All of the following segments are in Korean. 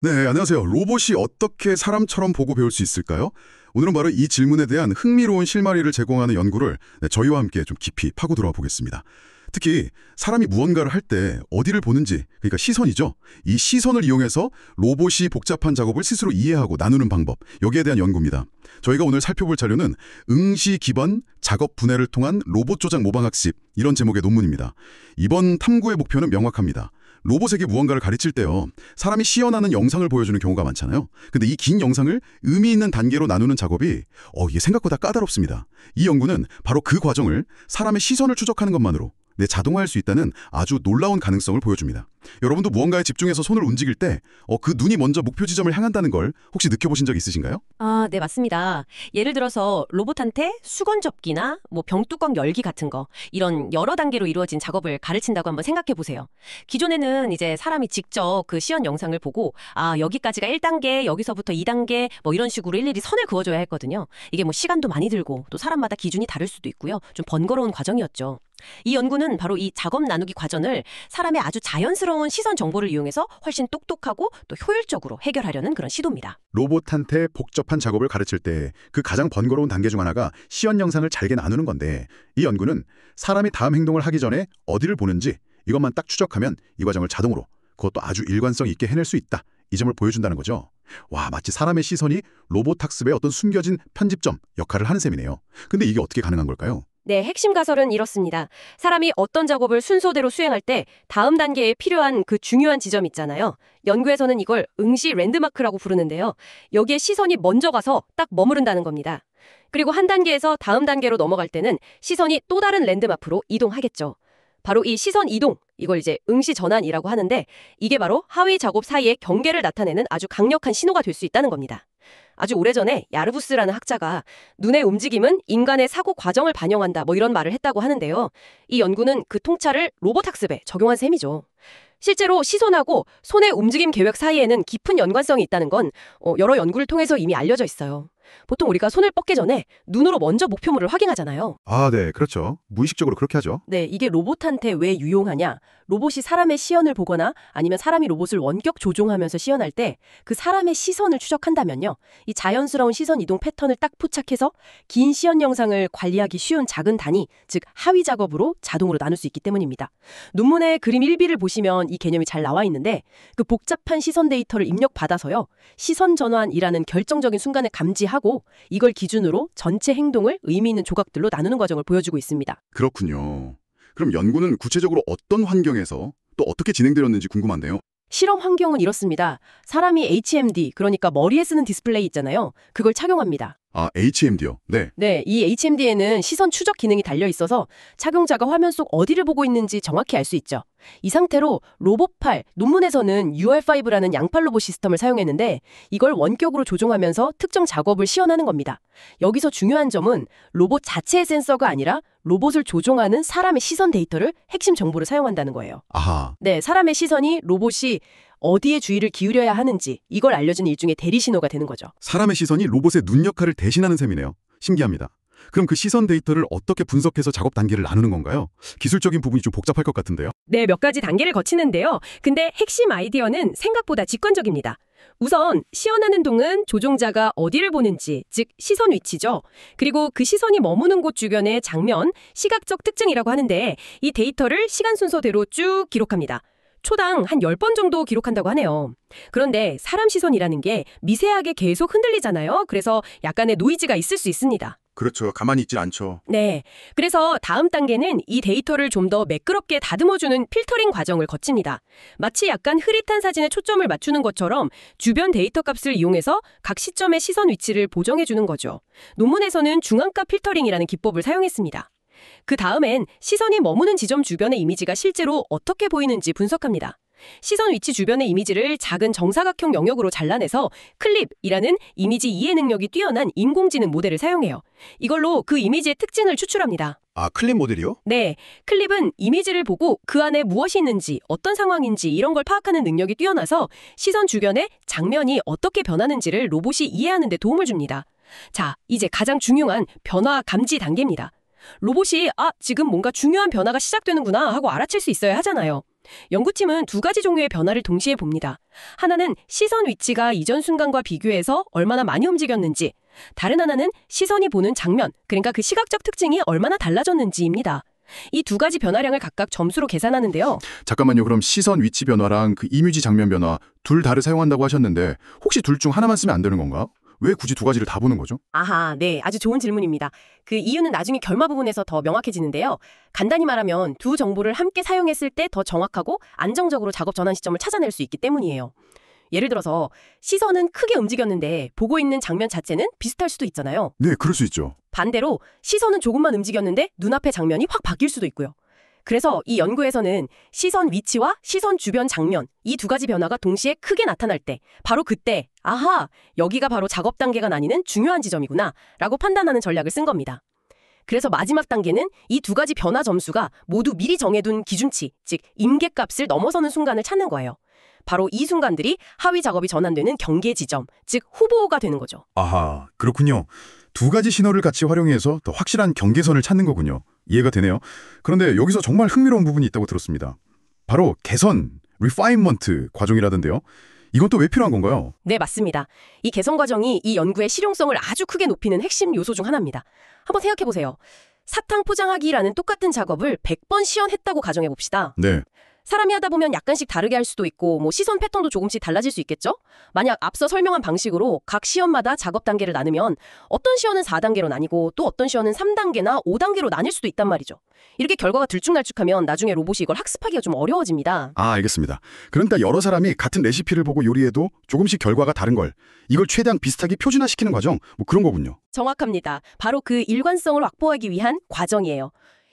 네, 안녕하세요. 로봇이 어떻게 사람처럼 보고 배울 수 있을까요? 오늘은 바로 이 질문에 대한 흥미로운 실마리를 제공하는 연구를 저희와 함께 좀 깊이 파고 들어와 보겠습니다. 특히 사람이 무언가를 할 때 어디를 보는지, 그러니까 시선이죠. 이 시선을 이용해서 로봇이 복잡한 작업을 스스로 이해하고 나누는 방법, 여기에 대한 연구입니다. 저희가 오늘 살펴볼 자료는 응시 기반 작업 분해를 통한 로봇 조작 모방 학습, 이런 제목의 논문입니다. 이번 탐구의 목표는 명확합니다. 로봇에게 무언가를 가르칠 때요, 사람이 시연하는 영상을 보여주는 경우가 많잖아요. 근데 이 긴 영상을 의미 있는 단계로 나누는 작업이 이게 생각보다 까다롭습니다. 이 연구는 바로 그 과정을 사람의 시선을 추적하는 것만으로 자동화할 수 있다는 아주 놀라운 가능성을 보여줍니다. 여러분도 무언가에 집중해서 손을 움직일 때 그 눈이 먼저 목표 지점을 향한다는 걸 혹시 느껴보신 적 있으신가요? 아, 네, 맞습니다. 예를 들어서 로봇한테 수건 접기나 병뚜껑 열기 같은 거, 이런 여러 단계로 이루어진 작업을 가르친다고 한번 생각해 보세요. 기존에는 이제 사람이 직접 그 시연 영상을 보고 여기까지가 1단계, 여기서부터 2단계 이런 식으로 일일이 선을 그어줘야 했거든요. 이게 시간도 많이 들고 또 사람마다 기준이 다를 수도 있고요. 좀 번거로운 과정이었죠. 이 연구는 바로 이 작업 나누기 과정을 사람의 아주 자연스러운 시선 정보를 이용해서 훨씬 똑똑하고 또 효율적으로 해결하려는 그런 시도입니다. 로봇한테 복잡한 작업을 가르칠 때 그 가장 번거로운 단계 중 하나가 시연 영상을 잘게 나누는 건데, 이 연구는 사람이 다음 행동을 하기 전에 어디를 보는지 이것만 딱 추적하면 이 과정을 자동으로, 그것도 아주 일관성 있게 해낼 수 있다, 이 점을 보여준다는 거죠. 와, 마치 사람의 시선이 로봇 학습의 어떤 숨겨진 편집점 역할을 하는 셈이네요. 근데 이게 어떻게 가능한 걸까요? 네, 핵심 가설은 이렇습니다. 사람이 어떤 작업을 순서대로 수행할 때 다음 단계에 필요한 그 중요한 지점 있잖아요. 연구에서는 이걸 응시 랜드마크라고 부르는데요. 여기에 시선이 먼저 가서 딱 머무른다는 겁니다. 그리고 한 단계에서 다음 단계로 넘어갈 때는 시선이 또 다른 랜드마크로 이동하겠죠. 바로 이 시선 이동, 이걸 이제 응시 전환이라고 하는데, 이게 바로 하위 작업 사이의 경계를 나타내는 아주 강력한 신호가 될 수 있다는 겁니다. 아주 오래전에 야르부스라는 학자가 눈의 움직임은 인간의 사고 과정을 반영한다 이런 말을 했다고 하는데요. 이 연구는 그 통찰을 로봇 학습에 적용한 셈이죠. 실제로 시선하고 손의 움직임 계획 사이에는 깊은 연관성이 있다는 건 여러 연구를 통해서 이미 알려져 있어요. 보통 우리가 손을 뻗기 전에 눈으로 먼저 목표물을 확인하잖아요. 아, 네, 그렇죠. 무의식적으로 그렇게 하죠. 네, 이게 로봇한테 왜 유용하냐? 로봇이 사람의 시연을 보거나 아니면 사람이 로봇을 원격 조종하면서 시연할 때 그 사람의 시선을 추적한다면요, 이 자연스러운 시선 이동 패턴을 딱 포착해서 긴 시연 영상을 관리하기 쉬운 작은 단위, 즉 하위 작업으로 자동으로 나눌 수 있기 때문입니다. 논문의 그림 1비를 보시면 이 개념이 잘 나와 있는데, 그 복잡한 시선 데이터를 입력받아서요, 시선 전환이라는 결정적인 순간을 감지하고 이걸 기준으로 전체 행동을 의미 있는 조각들로 나누는 과정을 보여주고 있습니다. 그렇군요. 그럼 연구는 구체적으로 어떤 환경에서 또 어떻게 진행되었는지 궁금한데요. 실험 환경은 이렇습니다. 사람이 HMD, 그러니까 머리에 쓰는 디스플레이 있잖아요. 그걸 착용합니다. 아, HMD요. 네. 네, 이 HMD에는 시선 추적 기능이 달려 있어서 착용자가 화면 속 어디를 보고 있는지 정확히 알 수 있죠. 이 상태로 로봇팔, 논문에서는 UR5라는 양팔 로봇 시스템을 사용했는데, 이걸 원격으로 조종하면서 특정 작업을 시연하는 겁니다. 여기서 중요한 점은 로봇 자체의 센서가 아니라 로봇을 조종하는 사람의 시선 데이터를 핵심 정보를 사용한다는 거예요. 아하. 네, 사람의 시선이 로봇이 어디에 주의를 기울여야 하는지 이걸 알려주는 일종의 대리 신호가 되는 거죠. 사람의 시선이 로봇의 눈 역할을 대신하는 셈이네요. 신기합니다. 그럼 그 시선 데이터를 어떻게 분석해서 작업 단계를 나누는 건가요? 기술적인 부분이 좀 복잡할 것 같은데요. 네, 몇 가지 단계를 거치는데요. 근데 핵심 아이디어는 생각보다 직관적입니다. 우선 시연하는 동은 조종자가 어디를 보는지, 즉 시선 위치죠. 그리고 그 시선이 머무는 곳 주변의 장면, 시각적 특징이라고 하는데, 이 데이터를 시간 순서대로 쭉 기록합니다. 초당 한 10번 정도 기록한다고 하네요. 그런데 사람 시선이라는 게 미세하게 계속 흔들리잖아요. 그래서 약간의 노이즈가 있을 수 있습니다. 그렇죠. 가만히 있질 않죠. 네. 그래서 다음 단계는 이 데이터를 좀 더 매끄럽게 다듬어주는 필터링 과정을 거칩니다. 마치 약간 흐릿한 사진에 초점을 맞추는 것처럼 주변 데이터 값을 이용해서 각 시점의 시선 위치를 보정해주는 거죠. 논문에서는 중앙가 필터링이라는 기법을 사용했습니다. 그 다음엔 시선이 머무는 지점 주변의 이미지가 실제로 어떻게 보이는지 분석합니다. 시선 위치 주변의 이미지를 작은 정사각형 영역으로 잘라내서 클립이라는 이미지 이해 능력이 뛰어난 인공지능 모델을 사용해요. 이걸로 그 이미지의 특징을 추출합니다. 아, 클립 모델이요? 네, 클립은 이미지를 보고 그 안에 무엇이 있는지, 어떤 상황인지 이런 걸 파악하는 능력이 뛰어나서 시선 주변의 장면이 어떻게 변하는지를 로봇이 이해하는 데 도움을 줍니다. 자, 이제 가장 중요한 변화 감지 단계입니다. 로봇이 지금 뭔가 중요한 변화가 시작되는구나 하고 알아챌 수 있어야 하잖아요. 연구팀은 두 가지 종류의 변화를 동시에 봅니다. 하나는 시선 위치가 이전 순간과 비교해서 얼마나 많이 움직였는지, 다른 하나는 시선이 보는 장면, 그러니까 그 시각적 특징이 얼마나 달라졌는지입니다. 이 두 가지 변화량을 각각 점수로 계산하는데요. 잠깐만요. 그럼 시선 위치 변화랑 그 이미지 장면 변화 둘 다를 사용한다고 하셨는데 혹시 둘 중 하나만 쓰면 안 되는 건가? 왜 굳이 두 가지를 다 보는 거죠? 아하, 네, 아주 좋은 질문입니다. 그 이유는 나중에 결마 부분에서 더 명확해지는데요. 간단히 말하면 두 정보를 함께 사용했을 때 더 정확하고 안정적으로 작업 전환 시점을 찾아낼 수 있기 때문이에요. 예를 들어서 시선은 크게 움직였는데 보고 있는 장면 자체는 비슷할 수도 있잖아요. 네, 그럴 수 있죠. 반대로 시선은 조금만 움직였는데 눈앞의 장면이 확 바뀔 수도 있고요. 그래서 이 연구에서는 시선 위치와 시선 주변 장면, 이 두 가지 변화가 동시에 크게 나타날 때, 바로 그때 아하, 여기가 바로 작업 단계가 나뉘는 중요한 지점이구나 라고 판단하는 전략을 쓴 겁니다. 그래서 마지막 단계는 이 두 가지 변화 점수가 모두 미리 정해둔 기준치, 즉 임계값을 넘어서는 순간을 찾는 거예요. 바로 이 순간들이 하위 작업이 전환되는 경계 지점, 즉 후보가 되는 거죠. 아하, 그렇군요. 두 가지 신호를 같이 활용해서 더 확실한 경계선을 찾는 거군요. 이해가 되네요. 그런데 여기서 정말 흥미로운 부분이 있다고 들었습니다. 바로 개선, refinement 과정이라던데요. 이건 또 왜 필요한 건가요? 네, 맞습니다. 이 개선 과정이 이 연구의 실용성을 아주 크게 높이는 핵심 요소 중 하나입니다. 한번 생각해 보세요. 사탕 포장하기라는 똑같은 작업을 100번 시연했다고 가정해 봅시다. 네. 사람이 하다 보면 약간씩 다르게 할 수도 있고 시선 패턴도 조금씩 달라질 수 있겠죠? 만약 앞서 설명한 방식으로 각 시연마다 작업 단계를 나누면 어떤 시연은 4단계로 나뉘고 또 어떤 시연은 3단계나 5단계로 나뉠 수도 있단 말이죠. 이렇게 결과가 들쭉날쭉하면 나중에 로봇이 이걸 학습하기가 좀 어려워집니다. 아, 알겠습니다. 그러니까 여러 사람이 같은 레시피를 보고 요리해도 조금씩 결과가 다른 걸, 이걸 최대한 비슷하게 표준화시키는 과정, 그런 거군요. 정확합니다. 바로 그 일관성을 확보하기 위한 과정이에요.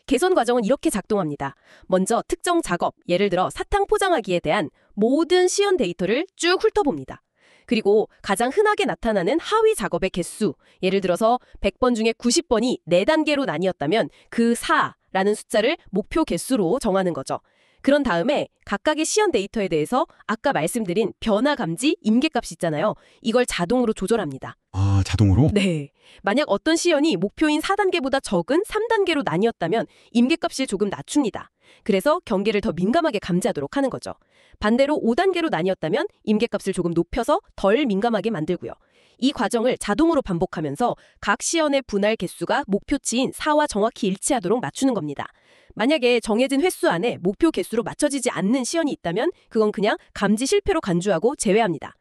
개선 과정은 이렇게 작동합니다. 먼저 특정 작업, 예를 들어 사탕 포장하기에 대한 모든 시연 데이터를 쭉 훑어봅니다. 그리고 가장 흔하게 나타나는 하위 작업의 개수, 예를 들어서 100번 중에 90번이 4단계로 나뉘었다면 그 4라는 숫자를 목표 개수로 정하는 거죠. 그런 다음에 각각의 시연 데이터에 대해서 아까 말씀드린 변화 감지 임계값이 있잖아요. 이걸 자동으로 조절합니다. 아, 자동으로? 네. 만약 어떤 시연이 목표인 4단계보다 적은 3단계로 나뉘었다면 임계값을 조금 낮춥니다. 그래서 경계를 더 민감하게 감지하도록 하는 거죠. 반대로 5단계로 나뉘었다면 임계값을 조금 높여서 덜 민감하게 만들고요. 이 과정을 자동으로 반복하면서 각 시연의 분할 개수가 목표치인 4와 정확히 일치하도록 맞추는 겁니다. 만약에 정해진 횟수 안에 목표 개수로 맞춰지지 않는 시연이 있다면 그건 그냥 감지 실패로 간주하고 제외합니다.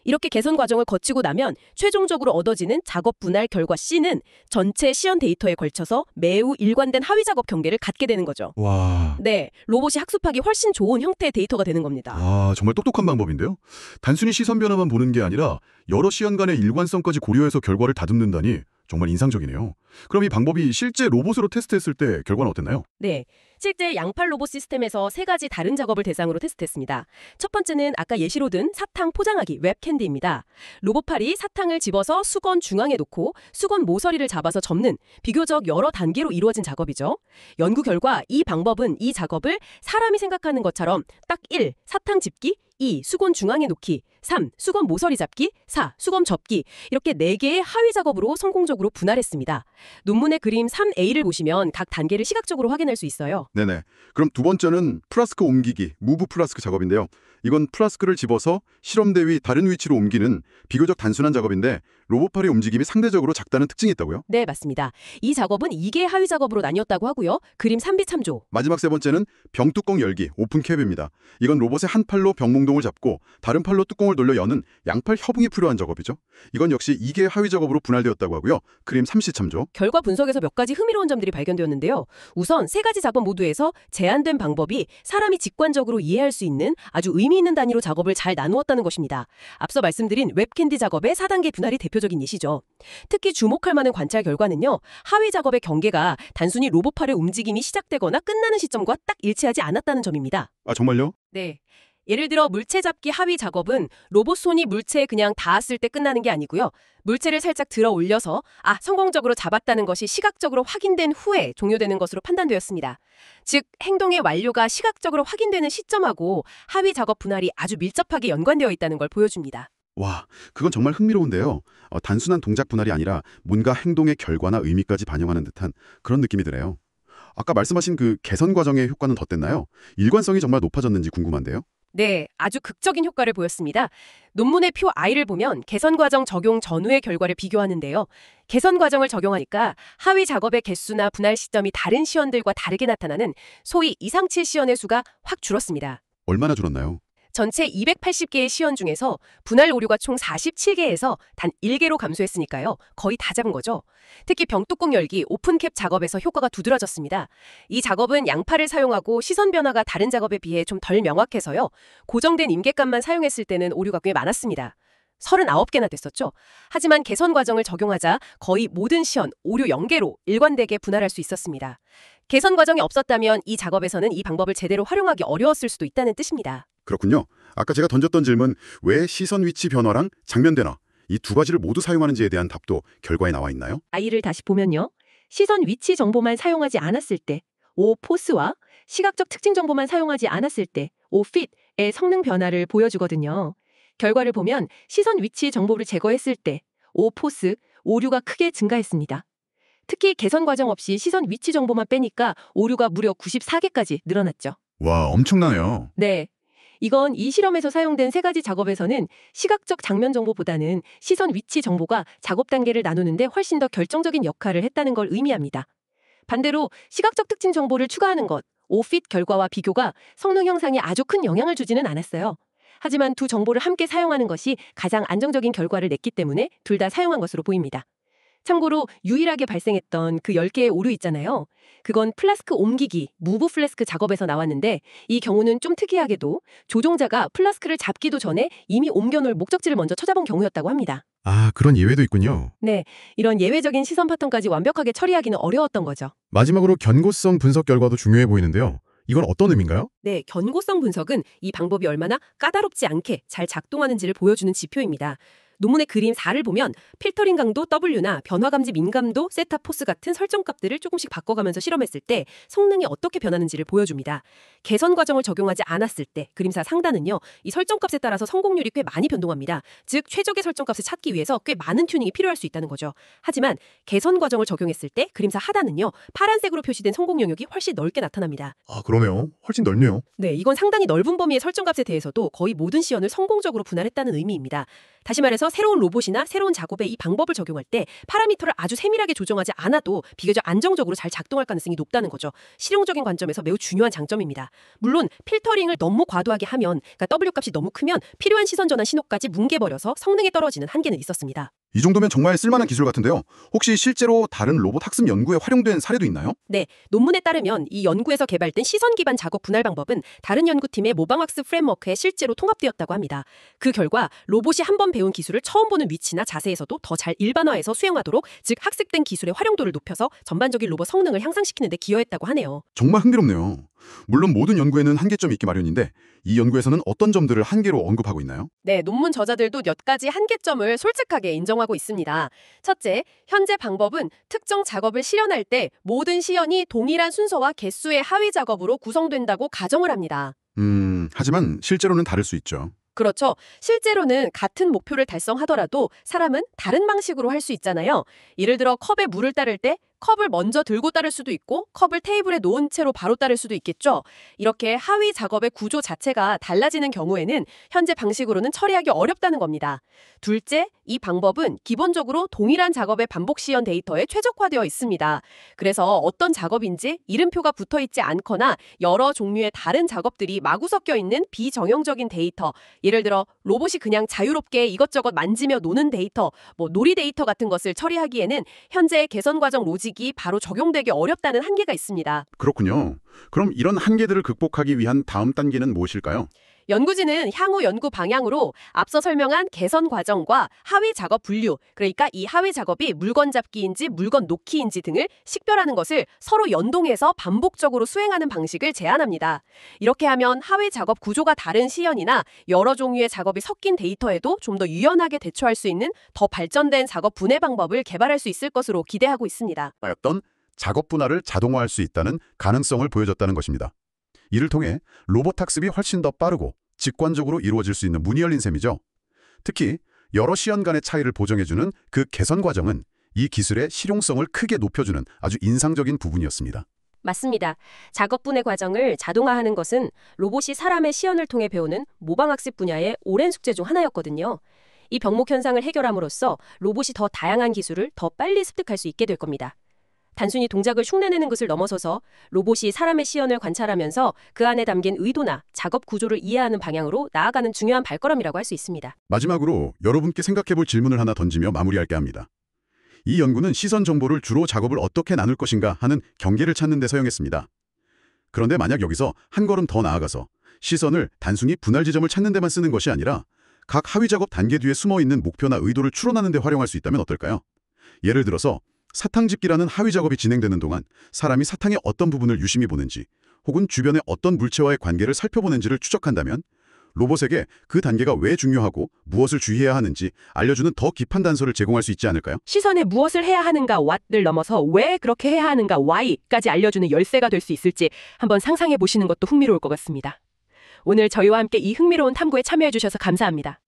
이렇게 개선 과정을 거치고 나면 최종적으로 얻어지는 작업 분할 결과 C는 전체 시연 데이터에 걸쳐서 매우 일관된 하위 작업 경계를 갖게 되는 거죠. 와. 네, 로봇이 학습하기 훨씬 좋은 형태의 데이터가 되는 겁니다. 아, 정말 똑똑한 방법인데요. 단순히 시선 변화만 보는 게 아니라 여러 시연 간의 일관성까지 고려해서 결과를 다듬는다니 정말 인상적이네요. 그럼 이 방법이 실제 로봇으로 테스트했을 때 결과는 어땠나요? 네, 실제 양팔 로봇 시스템에서 3가지 다른 작업을 대상으로 테스트했습니다. 첫 번째는 아까 예시로 든 사탕 포장하기 웹캔디입니다. 로봇팔이 사탕을 집어서 수건 중앙에 놓고 수건 모서리를 잡아서 접는 비교적 여러 단계로 이루어진 작업이죠. 연구 결과 이 방법은 이 작업을 사람이 생각하는 것처럼 딱 1. 사탕 집기, 2. 수건 중앙에 놓기, 3. 수건 모서리 잡기, 4. 수건 접기 이렇게 4개의 하위 작업으로 성공적으로 분할했습니다. 논문의 그림 3A를 보시면 각 단계를 시각적으로 확인할 수 있어요. 네네. 그럼 두 번째는 플라스크 옮기기, 무브 플라스크 작업인데요. 이건 플라스크를 집어서 실험대 위 다른 위치로 옮기는 비교적 단순한 작업인데 로봇팔의 움직임이 상대적으로 작다는 특징이 있다고요? 네, 맞습니다. 이 작업은 2개의 하위 작업으로 나뉘었다고 하고요. 그림 3B 참조. 마지막 세 번째는 병뚜껑 열기, 오픈캡입니다. 이건 로봇의 한 팔로 병몽동을 잡고 다른 팔로 뚜껑을 돌려 여는 양팔 협응이 필요한 작업이죠. 이건 역시 2개의 하위 작업으로 분할되었다고 하고요. 그림 3C 참조. 결과 분석에서 몇 가지 흥미로운 점들이 발견되었는데요. 우선 3가지 작업 모두에서 제한된 방법이 사람이 직관적으로 이해할 수 있는 아주 의미 있는 단위로 작업을 잘 나누었다는 것입니다. 앞서 말씀드린 웹캔디 작업의 4단계 분할이 대표적인 예시죠. 특히 주목할 만한 관찰 결과는요. 하위 작업의 경계가 단순히 로봇팔의 움직임이 시작되거나 끝나는 시점과 딱 일치하지 않았다는 점입니다. 아, 정말요? 네. 예를 들어 물체 잡기 하위 작업은 로봇 손이 물체에 그냥 닿았을 때 끝나는 게 아니고요. 물체를 살짝 들어 올려서 성공적으로 잡았다는 것이 시각적으로 확인된 후에 종료되는 것으로 판단되었습니다. 즉, 행동의 완료가 시각적으로 확인되는 시점하고 하위 작업 분할이 아주 밀접하게 연관되어 있다는 걸 보여줍니다. 와, 그건 정말 흥미로운데요. 단순한 동작 분할이 아니라 뭔가 행동의 결과나 의미까지 반영하는 듯한 그런 느낌이 드네요. 아까 말씀하신 그 개선 과정의 효과는 덧댔나요? 일관성이 정말 높아졌는지 궁금한데요. 네, 아주 극적인 효과를 보였습니다. 논문의 표 I를 보면 개선 과정 적용 전후의 결과를 비교하는데요. 개선 과정을 적용하니까 하위 작업의 개수나 분할 시점이 다른 시연들과 다르게 나타나는 소위 이상치 시연의 수가 확 줄었습니다. 얼마나 줄었나요? 전체 280개의 시연 중에서 분할 오류가 총 47개에서 단 1개로 감소했으니까요. 거의 다 잡은 거죠. 특히 병뚜껑 열기, 오픈캡 작업에서 효과가 두드러졌습니다. 이 작업은 양파를 사용하고 시선 변화가 다른 작업에 비해 좀 덜 명확해서요. 고정된 임계감만 사용했을 때는 오류가 꽤 많았습니다. 39개나 됐었죠. 하지만 개선 과정을 적용하자 거의 모든 시연, 오류 0개로 일관되게 분할할 수 있었습니다. 개선 과정이 없었다면 이 작업에서는 이 방법을 제대로 활용하기 어려웠을 수도 있다는 뜻입니다. 그렇군요. 아까 제가 던졌던 질문, 왜 시선 위치 변화랑 장면 변화, 이 두 가지를 모두 사용하는지에 대한 답도 결과에 나와 있나요? I를 다시 보면요. 시선 위치 정보만 사용하지 않았을 때, O 포스와 시각적 특징 정보만 사용하지 않았을 때, O fit의 성능 변화를 보여주거든요. 결과를 보면 시선 위치 정보를 제거했을 때, O 포스, 오류가 크게 증가했습니다. 특히 개선 과정 없이 시선 위치 정보만 빼니까 오류가 무려 94개까지 늘어났죠. 와, 엄청나네요. 네. 이건 이 실험에서 사용된 세 가지 작업에서는 시각적 장면 정보보다는 시선 위치 정보가 작업 단계를 나누는데 훨씬 더 결정적인 역할을 했다는 걸 의미합니다. 반대로 시각적 특징 정보를 추가하는 것, 오핏 결과와 비교가 성능 향상에 아주 큰 영향을 주지는 않았어요. 하지만 두 정보를 함께 사용하는 것이 가장 안정적인 결과를 냈기 때문에 둘 다 사용한 것으로 보입니다. 참고로 유일하게 발생했던 그 10개의 오류 있잖아요. 그건 플라스크 옮기기, 무브 플래스크 작업에서 나왔는데 이 경우는 좀 특이하게도 조종자가 플라스크를 잡기도 전에 이미 옮겨놓을 목적지를 먼저 찾아본 경우였다고 합니다. 아, 그런 예외도 있군요. 네, 이런 예외적인 시선 패턴까지 완벽하게 처리하기는 어려웠던 거죠. 마지막으로 견고성 분석 결과도 중요해 보이는데요. 이건 어떤 의미인가요? 네, 견고성 분석은 이 방법이 얼마나 까다롭지 않게 잘 작동하는지를 보여주는 지표입니다. 논문의 그림 4를 보면 필터링 강도 W나 변화 감지 민감도 세타 포스 같은 설정값들을 조금씩 바꿔가면서 실험했을 때 성능이 어떻게 변하는지를 보여줍니다. 개선 과정을 적용하지 않았을 때 그림사 상단은요. 이 설정값에 따라서 성공률이 꽤 많이 변동합니다. 즉 최적의 설정값을 찾기 위해서 꽤 많은 튜닝이 필요할 수 있다는 거죠. 하지만 개선 과정을 적용했을 때 그림사 하단은요. 파란색으로 표시된 성공 영역이 훨씬 넓게 나타납니다. 아, 그러네요. 훨씬 넓네요. 네, 이건 상당히 넓은 범위의 설정값에 대해서도 거의 모든 시연을 성공적으로 분할했다는 의미입니다. 다시 말해서 새로운 로봇이나 새로운 작업에 이 방법을 적용할 때 파라미터를 아주 세밀하게 조정하지 않아도 비교적 안정적으로 잘 작동할 가능성이 높다는 거죠. 실용적인 관점에서 매우 중요한 장점입니다. 물론 필터링을 너무 과도하게 하면, 그러니까 W값이 너무 크면 필요한 시선 전환 신호까지 뭉개버려서 성능이 떨어지는 한계는 있었습니다. 이 정도면 정말 쓸만한 기술 같은데요. 혹시 실제로 다른 로봇 학습 연구에 활용된 사례도 있나요? 네, 논문에 따르면 이 연구에서 개발된 시선 기반 작업 분할 방법은 다른 연구팀의 모방학습 프레임워크에 실제로 통합되었다고 합니다. 그 결과 로봇이 한 번 배운 기술을 처음 보는 위치나 자세에서도 더 잘 일반화해서 수행하도록, 즉 학습된 기술의 활용도를 높여서 전반적인 로봇 성능을 향상시키는 데 기여했다고 하네요. 정말 흥미롭네요. 물론 모든 연구에는 한계점이 있기 마련인데 이 연구에서는 어떤 점들을 한계로 언급하고 있나요? 네, 논문 저자들도 몇 가지 한계점을 솔직하게 인정하고 있습니다. 첫째, 현재 방법은 특정 작업을 실현할 때 모든 시연이 동일한 순서와 개수의 하위 작업으로 구성된다고 가정을 합니다. 하지만 실제로는 다를 수 있죠. 그렇죠. 실제로는 같은 목표를 달성하더라도 사람은 다른 방식으로 할 수 있잖아요. 예를 들어 컵에 물을 따를 때 컵을 먼저 들고 따를 수도 있고 컵을 테이블에 놓은 채로 바로 따를 수도 있겠죠. 이렇게 하위 작업의 구조 자체가 달라지는 경우에는 현재 방식으로는 처리하기 어렵다는 겁니다. 둘째, 이 방법은 기본적으로 동일한 작업의 반복 시연 데이터에 최적화되어 있습니다. 그래서 어떤 작업인지 이름표가 붙어있지 않거나 여러 종류의 다른 작업들이 마구 섞여 있는 비정형적인 데이터, 예를 들어 로봇이 그냥 자유롭게 이것저것 만지며 노는 데이터, 놀이 데이터 같은 것을 처리하기에는 현재의 개선 과정 로직이 바로 적용되기 어렵다는 한계가 있습니다. 그렇군요. 그럼 이런 한계들을 극복하기 위한 다음 단계는 무엇일까요? 연구진은 향후 연구 방향으로 앞서 설명한 개선 과정과 하위 작업 분류, 그러니까 이 하위 작업이 물건 잡기인지 물건 놓기인지 등을 식별하는 것을 서로 연동해서 반복적으로 수행하는 방식을 제안합니다. 이렇게 하면 하위 작업 구조가 다른 시연이나 여러 종류의 작업이 섞인 데이터에도 좀 더 유연하게 대처할 수 있는 더 발전된 작업 분해 방법을 개발할 수 있을 것으로 기대하고 있습니다. 어떤 작업 분할을 자동화할 수 있다는 가능성을 보여줬다는 것입니다. 이를 통해 로봇 학습이 훨씬 더 빠르고 직관적으로 이루어질 수 있는 문이 열린 셈이죠. 특히 여러 시연 간의 차이를 보정해주는 그 개선 과정은 이 기술의 실용성을 크게 높여주는 아주 인상적인 부분이었습니다. 맞습니다. 작업분의 과정을 자동화하는 것은 로봇이 사람의 시연을 통해 배우는 모방학습 분야의 오랜 숙제 중 하나였거든요. 이 병목 현상을 해결함으로써 로봇이 더 다양한 기술을 더 빨리 습득할 수 있게 될 겁니다. 단순히 동작을 흉내내는 것을 넘어서서 로봇이 사람의 시연을 관찰하면서 그 안에 담긴 의도나 작업 구조를 이해하는 방향으로 나아가는 중요한 발걸음이라고 할 수 있습니다. 마지막으로 여러분께 생각해볼 질문을 하나 던지며 마무리할게 합니다. 이 연구는 시선 정보를 주로 작업을 어떻게 나눌 것인가 하는 경계를 찾는 데 사용했습니다. 그런데 만약 여기서 한 걸음 더 나아가서 시선을 단순히 분할 지점을 찾는 데만 쓰는 것이 아니라 각 하위 작업 단계 뒤에 숨어있는 목표나 의도를 추론하는 데 활용할 수 있다면 어떨까요? 예를 들어서 사탕집기라는 하위 작업이 진행되는 동안 사람이 사탕의 어떤 부분을 유심히 보는지 혹은 주변의 어떤 물체와의 관계를 살펴보는지를 추적한다면 로봇에게 그 단계가 왜 중요하고 무엇을 주의해야 하는지 알려주는 더 깊은 단서를 제공할 수 있지 않을까요? 시선에 무엇을 해야 하는가 what를 넘어서 왜 그렇게 해야 하는가 why까지 알려주는 열쇠가 될 수 있을지 한번 상상해 보시는 것도 흥미로울 것 같습니다. 오늘 저희와 함께 이 흥미로운 탐구에 참여해 주셔서 감사합니다.